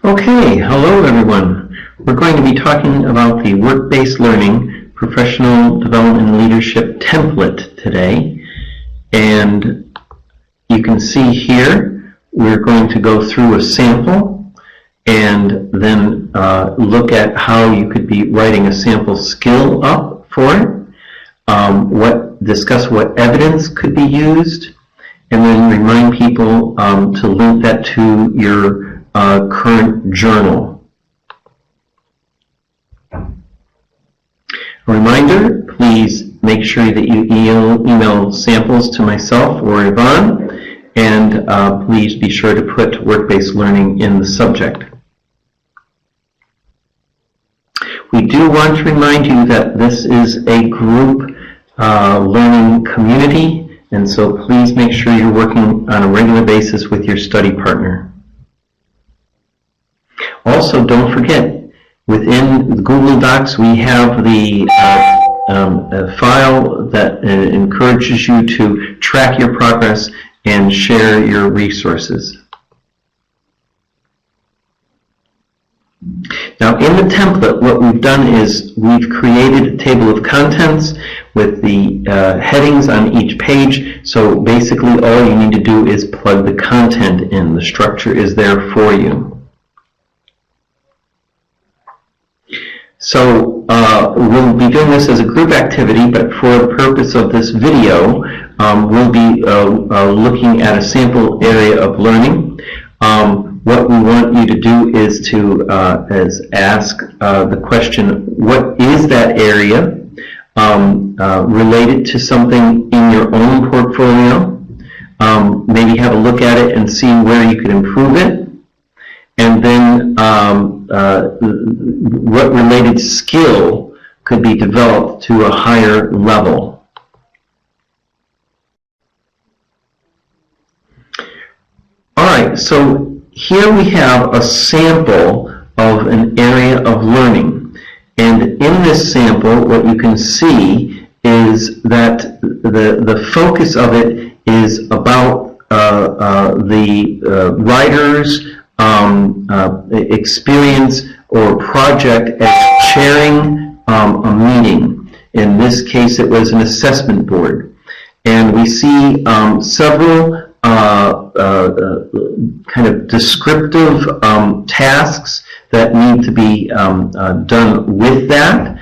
Okay, hello everyone. We're going to be talking about the Work-Based Learning Professional Development and Leadership Template today. And you can see here we're going to go through a sample and then look at how you could be writing a sample skill up for it, discuss what evidence could be used, and then remind people to link that to your current journal. A reminder, please make sure that you email samples to myself or Yvonne, and please be sure to put work-based learning in the subject. We do want to remind you that this is a group learning community, and so please make sure you're working on a regular basis with your study partner. Also, don't forget, within Google Docs we have the file that encourages you to track your progress and share your resources. Now, in the template, what we've done is we've created a table of contents with the headings on each page. So basically all you need to do is plug the content in. The structure is there for you. So we'll be doing this as a group activity, but for the purpose of this video, we'll be looking at a sample area of learning. What we want you to do is to ask the question, what is that area related to something in your own portfolio? Maybe have a look at it and see where you could improve it. And then what related skill could be developed to a higher level. All right, so here we have a sample of an area of learning. And in this sample, what you can see is that the focus of it is about the writer's experience or project as chairing a meeting. In this case, it was an assessment board. And we see several kind of descriptive tasks that need to be done with that.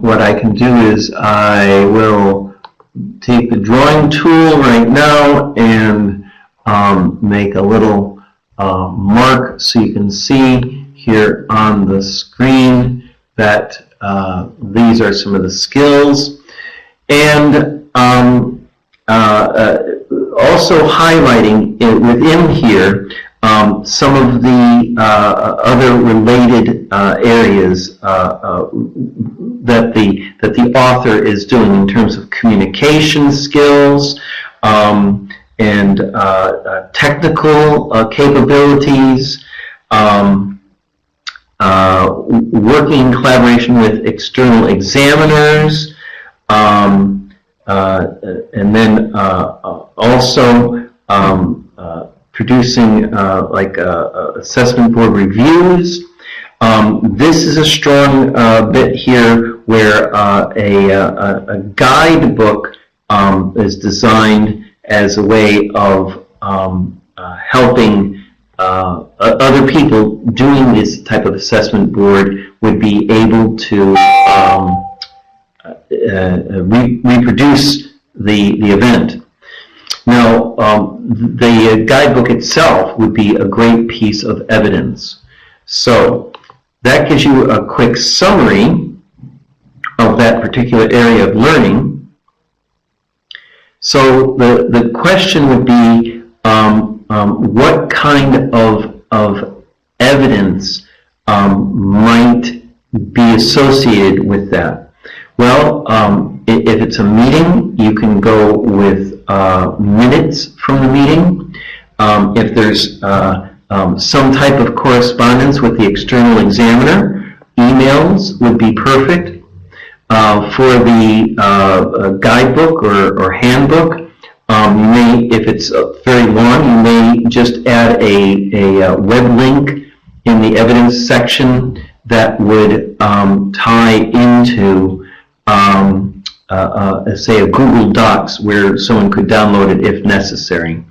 What I can do is I will take the drawing tool right now and make a little mark so you can see here on the screen that these are some of the skills, and also highlighting within here some of the other related areas that the author is doing in terms of communication skills, and technical capabilities, working in collaboration with external examiners, and then also producing like assessment board reviews. This is a strong bit here where a guidebook is designed as a way of helping other people doing this type of assessment board would be able to reproduce the event. Now, the guidebook itself would be a great piece of evidence. So that gives you a quick summary of that particular area of learning. So the question would be, what kind of evidence might be associated with that? Well, if it's a meeting, you can go with minutes from the meeting. If there's some type of correspondence with the external examiner, emails would be perfect. For the guidebook or handbook, you may, if it's very long, you may just add a web link in the evidence section that would tie into, say, a Google Docs where someone could download it if necessary.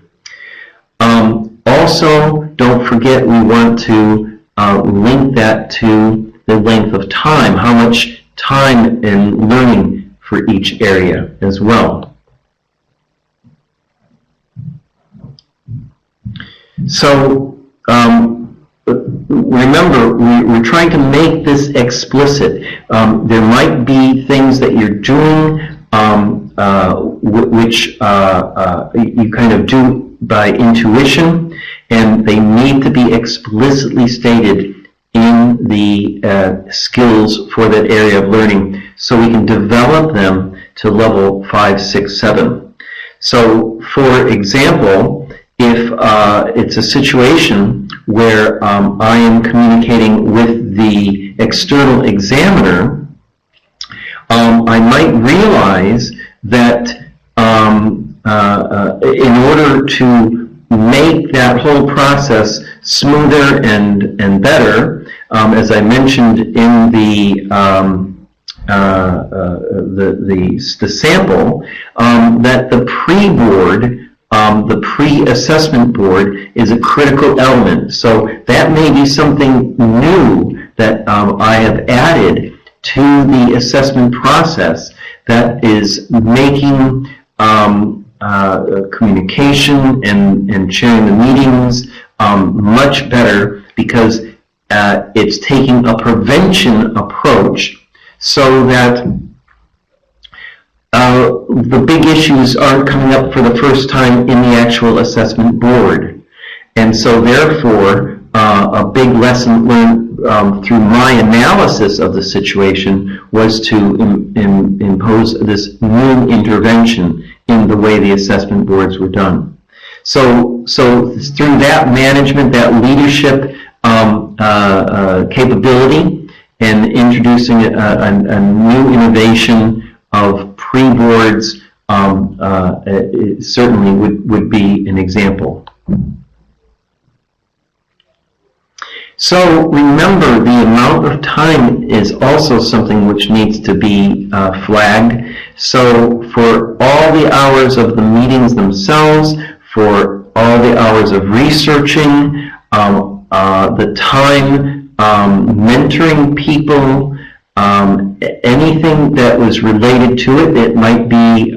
Also, don't forget we want to link that to the length of time, how much time in learning for each area as well. So remember, we're trying to make this explicit. There might be things that you're doing which you kind of do by intuition, and they need to be explicitly stated in the skills for that area of learning so we can develop them to level 5, 6, 7. So, for example, if it's a situation where I am communicating with the external examiner, I might realize that in order to make that whole process smoother and better, as I mentioned in the sample, that the pre-board, the pre-assessment board, is a critical element. So that may be something new that I have added to the assessment process that is making communication and sharing the meetings much better, because it's taking a prevention approach so that the big issues aren't coming up for the first time in the actual assessment board. And so therefore, a big lesson learned through my analysis of the situation was to impose this new intervention in the way the assessment boards were done. So through that management, that leadership capability, and introducing a new innovation of pre-boards, it certainly would be an example. So remember, the amount of time is also something which needs to be flagged. So for all the hours of the meetings themselves, for all the hours of researching, the time mentoring people, anything that was related to it. It might be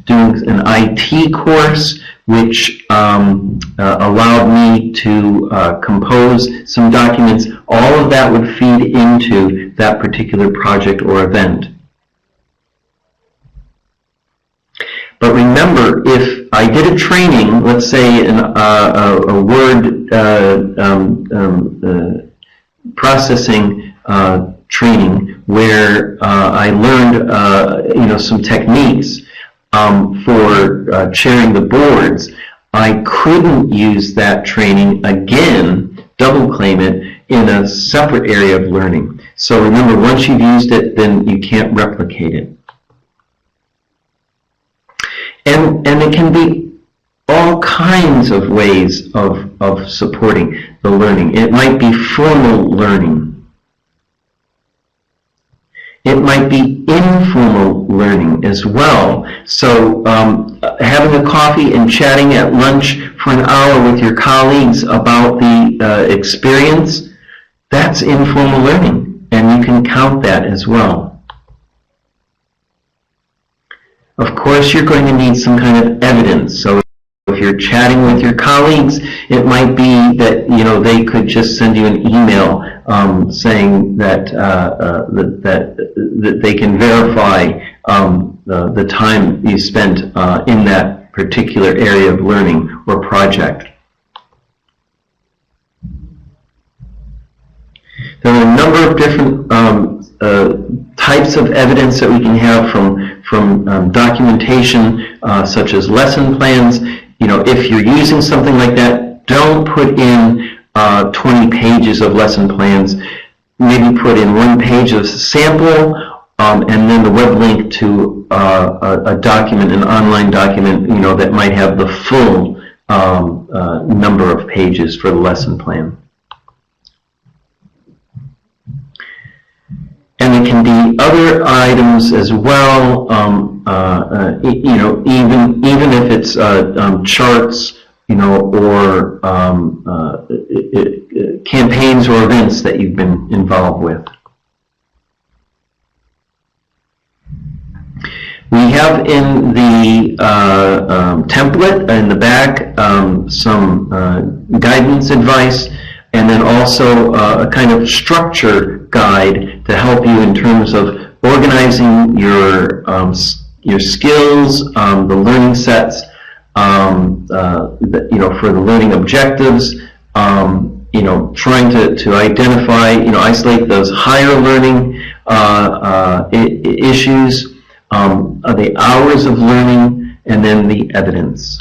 doing an IT course, which allowed me to compose some documents. All of that would feed into that particular project or event. But remember, if I did a training, let's say a word processing training, where I learned some techniques for chairing the boards, I couldn't use that training again, double claim it, in a separate area of learning. So remember, once you've used it, then you can't replicate it. And it can be all kinds of ways of supporting the learning. It might be formal learning. It might be informal learning as well. So having a coffee and chatting at lunch for an hour with your colleagues about the experience, that's informal learning, and you can count that as well. Of course, you're going to need some kind of evidence. So if you're chatting with your colleagues, it might be that they could just send you an email saying that that they can verify the time you spent in that particular area of learning or project. There are a number of different types of evidence that we can have from documentation, such as lesson plans. If you're using something like that, don't put in 20 pages of lesson plans. Maybe put in 1 page of sample, and then the web link to a document, an online document, that might have the full number of pages for the lesson plan. it can be other items as well, even if it's charts, or campaigns or events that you've been involved with. We have in the template in the back some guidance advice, and then also a kind of structure guide to help you in terms of organizing your skills, the learning sets, for the learning objectives, trying to identify, isolate those higher learning issues, the hours of learning, and then the evidence.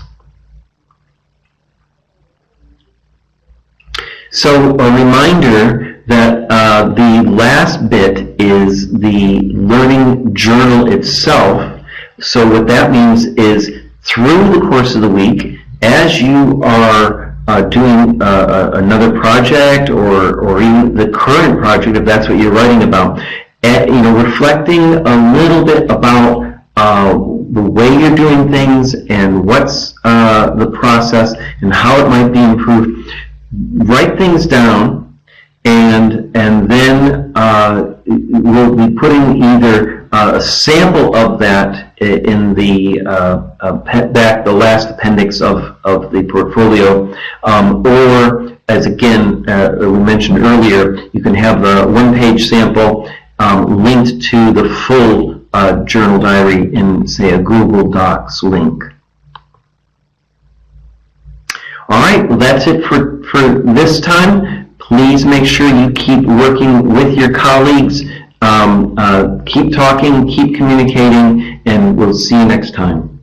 So a reminder that the last bit is the learning journal itself. So what that means is through the course of the week, as you are doing another project or even the current project, if that's what you're writing about, reflecting a little bit about the way you're doing things and what's the process and how it might be improved. Write things down, and then we'll be putting either a sample of that in the the last appendix of the portfolio, or as again we mentioned earlier, you can have the one-page sample linked to the full journal diary in, say, a Google Docs link. All right, well, that's it for this time. Please make sure you keep working with your colleagues, keep talking, keep communicating, and we'll see you next time.